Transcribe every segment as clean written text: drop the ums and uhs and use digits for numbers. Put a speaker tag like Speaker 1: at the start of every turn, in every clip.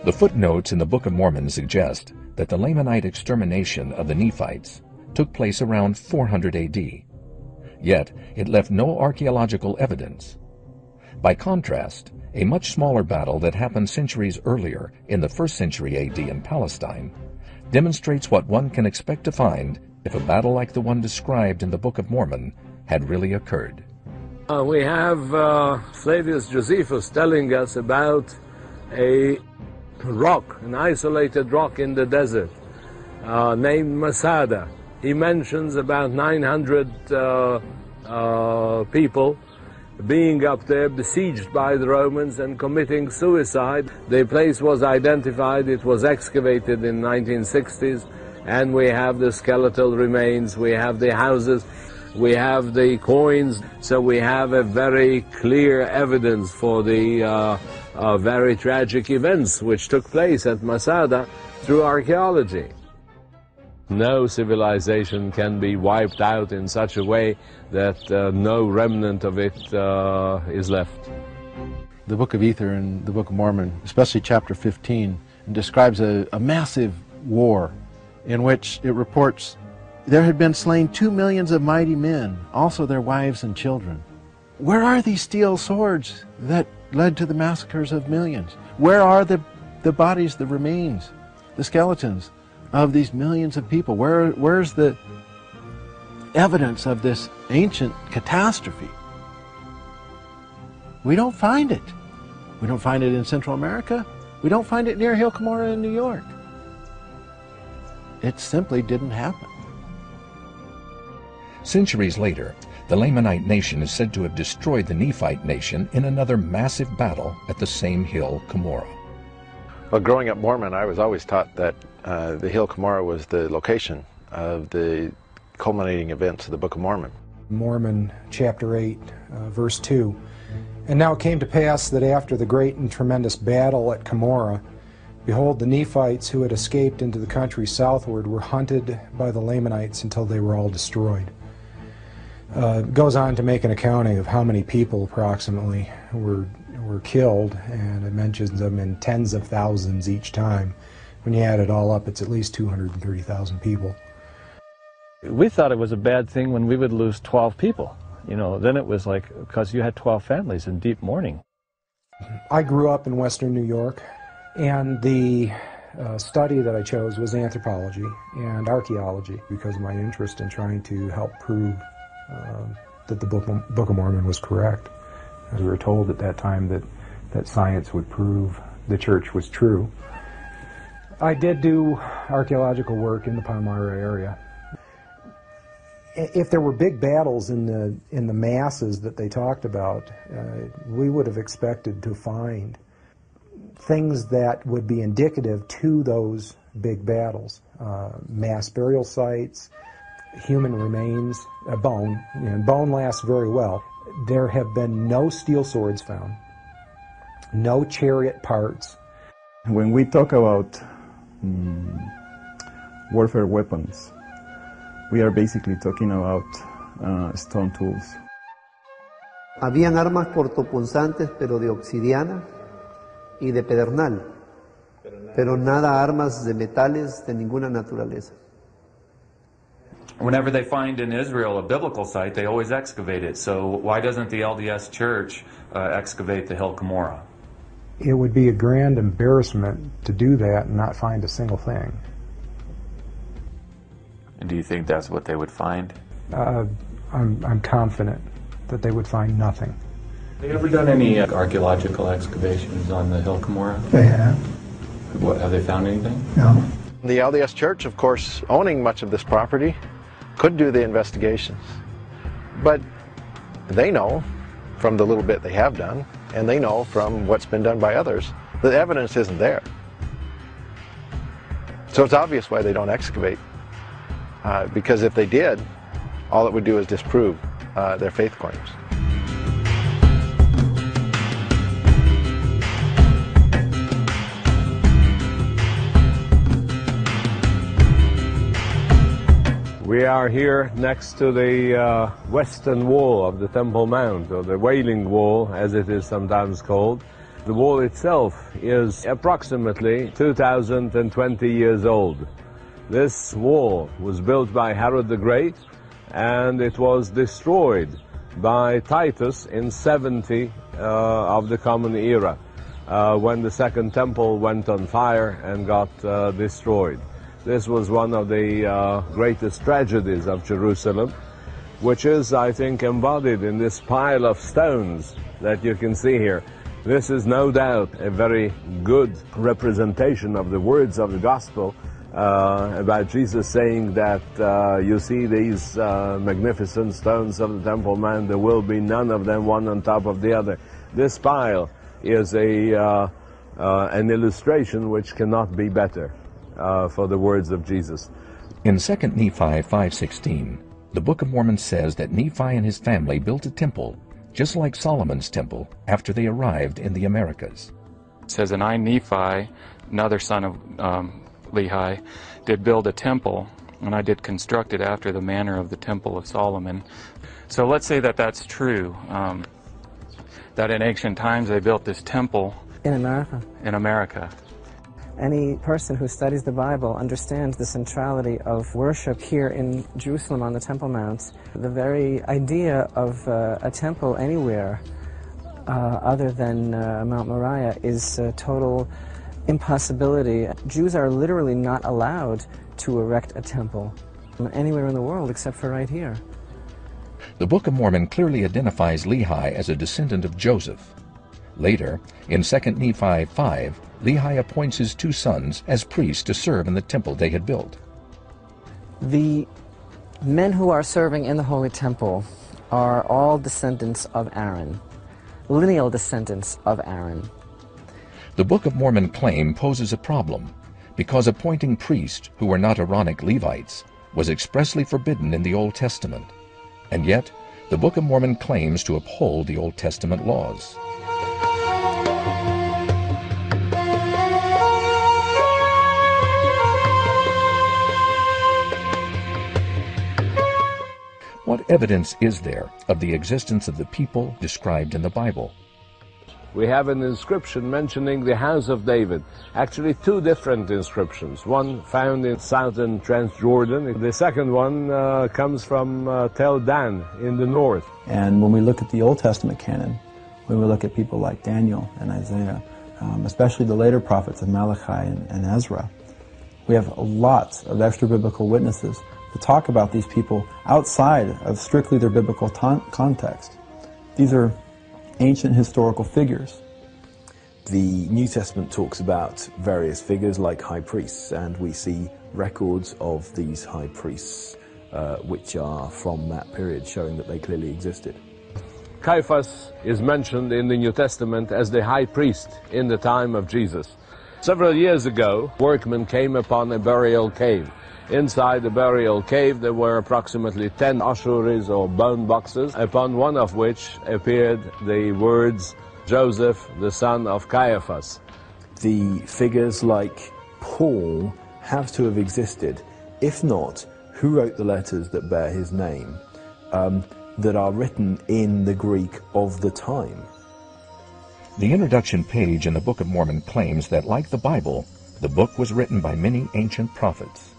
Speaker 1: The footnotes in the Book of Mormon suggest that the Lamanite extermination of the Nephites took place around 400 AD. Yet, it left no archaeological evidence. By contrast, a much smaller battle that happened centuries earlier in the 1st century AD in Palestine demonstrates what one can expect to find if a battle like the one described in the Book of Mormon had really occurred.
Speaker 2: We have Flavius Josephus telling us about a rock, an isolated rock in the desert named Masada. He mentions about 900 people being up there, besieged by the Romans and committing suicide. The place was identified, it was excavated in 1960s, and we have the skeletal remains, we have the houses, we have the coins, so we have a very clear evidence for the very tragic events which took place at Masada through archaeology. No civilization can be wiped out in such a way that no remnant of it is left.
Speaker 3: The Book of Ether and the Book of Mormon, especially chapter 15, describes a massive war in which it reports there had been slain 2 millions of mighty men, also their wives and children. Where are these steel swords that led to the massacres of millions? Where are the bodies, the remains, the skeletons of these millions of people? Where's the evidence of this ancient catastrophe? We don't find it. We don't find it in Central America. We don't find it near Hill Cumorah in New York. It simply didn't happen.
Speaker 1: Centuries later, the Lamanite nation is said to have destroyed the Nephite nation in another massive battle at the same Hill Cumorah.
Speaker 3: Well, growing up Mormon, I was always taught that the Hill Cumorah was the location of the culminating events of the Book of Mormon.
Speaker 4: Mormon chapter 8, verse 2. And now it came to pass that after the great and tremendous battle at Cumorah, behold, the Nephites who had escaped into the country southward were hunted by the Lamanites until they were all destroyed. It goes on to make an accounting of how many people approximately were killed, and it mentions them in tens of thousands each time. When you add it all up, it's at least 230,000 people.
Speaker 5: We thought it was a bad thing when we would lose 12 people. You know, then it was like, because you had 12 families in deep mourning.
Speaker 4: I grew up in Western New York, and the study that I chose was anthropology and archaeology because of my interest in trying to help prove that the Book of Mormon was correct. As we were told at that time that science would prove the church was true. I did do archaeological work in the Palmyra area. If there were big battles in the masses that they talked about, we would have expected to find things that would be indicative to those big battles. Mass burial sites, human remains, bone. You know, bone lasts very well. There have been no steel swords found, no chariot parts.
Speaker 6: When we talk about warfare weapons, we are basically talking about stone tools.
Speaker 7: Habían armas cortopunzantes, pero de obsidiana y de pedernal, pero nada armas de metales de ninguna naturaleza.
Speaker 8: Whenever they find in Israel a biblical site, they always excavate it. So why doesn't the LDS Church excavate the Hill Cumorah?
Speaker 4: It would be a grand embarrassment to do that and not find a single thing.
Speaker 8: And do you think that's what they would find?
Speaker 4: I'm confident that they would find nothing.
Speaker 8: Have they ever done any archaeological excavations on the Hill Cumorah?
Speaker 6: They have.
Speaker 8: What, have they found anything?
Speaker 6: No.
Speaker 3: The LDS Church, of course, owning much of this property, could do the investigations. But they know from the little bit they have done, and they know from what's been done by others, the evidence isn't there. So it's obvious why they don't excavate. Because if they did, all it would do is disprove their faith claims.
Speaker 2: We are here next to the western wall of the Temple Mount, or the Wailing Wall, as it is sometimes called. The wall itself is approximately 2,020 years old. This wall was built by Herod the Great, and it was destroyed by Titus in 70 of the Common Era, when the Second Temple went on fire and got destroyed. This was one of the greatest tragedies of Jerusalem, which is, I think, embodied in this pile of stones that you can see here. This is no doubt a very good representation of the words of the gospel about Jesus saying that you see these magnificent stones of the Temple Mount, there will be none of them one on top of the other. This pile is an illustration which cannot be better for the words of Jesus.
Speaker 1: In 2 Nephi 5:16, the Book of Mormon says that Nephi and his family built a temple, just like Solomon's temple, after they arrived in the Americas.
Speaker 9: It says, and I, Nephi, another son of Lehi, did build a temple, and I did construct it after the manner of the temple of Solomon. So let's say that that's true, that in ancient times they built this temple
Speaker 10: in America.
Speaker 9: In America.
Speaker 10: Any person who studies the Bible understands the centrality of worship here in Jerusalem on the Temple Mount. The very idea of a temple anywhere other than Mount Moriah is a total impossibility. Jews are literally not allowed to erect a temple anywhere in the world except for right here.
Speaker 1: The Book of Mormon clearly identifies Lehi as a descendant of Joseph. Later, in 2 Nephi 5, Lehi appoints his two sons as priests to serve in the temple they had built.
Speaker 10: The men who are serving in the Holy Temple are all descendants of Aaron, lineal descendants of Aaron.
Speaker 1: The Book of Mormon claim poses a problem because appointing priests who were not Aaronic Levites was expressly forbidden in the Old Testament, and yet the Book of Mormon claims to uphold the Old Testament laws. What evidence is there of the existence of the people described in the Bible?
Speaker 2: We have an inscription mentioning the house of David. Actually, two different inscriptions. One found in southern Transjordan. The second one comes from Tel Dan in the north.
Speaker 6: And when we look at the Old Testament canon, when we look at people like Daniel and Isaiah, especially the later prophets of Malachi and Ezra, we have a lot of extra-biblical witnesses to talk about these people outside of strictly their biblical context. These are ancient historical figures.
Speaker 11: The New Testament talks about various figures like high priests, and we see records of these high priests which are from that period, showing that they clearly existed.
Speaker 2: Caiaphas is mentioned in the New Testament as the high priest in the time of Jesus. Several years ago, workmen came upon a burial cave. Inside the burial cave there were approximately 10 ossuaries or bone boxes, upon one of which appeared the words, Joseph, the son of Caiaphas.
Speaker 11: The figures like Paul have to have existed. If not, who wrote the letters that bear his name, that are written in the Greek of the time?
Speaker 1: The introduction page in the Book of Mormon claims that, like the Bible, the book was written by many ancient prophets.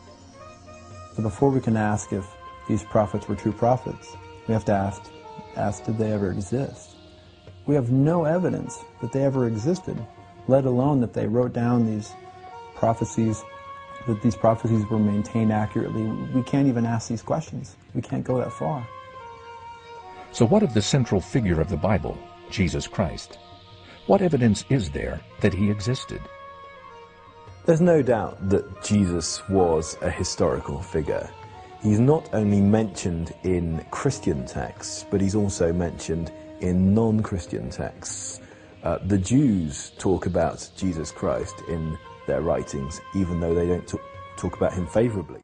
Speaker 6: So before we can ask if these prophets were true prophets, we have to ask did they ever exist? We have no evidence that they ever existed, let alone that they wrote down these prophecies, that these prophecies were maintained accurately. We can't even ask these questions. We can't go that far.
Speaker 1: So what of the central figure of the Bible, Jesus Christ? What evidence is there that he existed?
Speaker 11: There's no doubt that Jesus was a historical figure. He's not only mentioned in Christian texts, but he's also mentioned in non-Christian texts. The Jews talk about Jesus Christ in their writings, even though they don't talk about him favorably.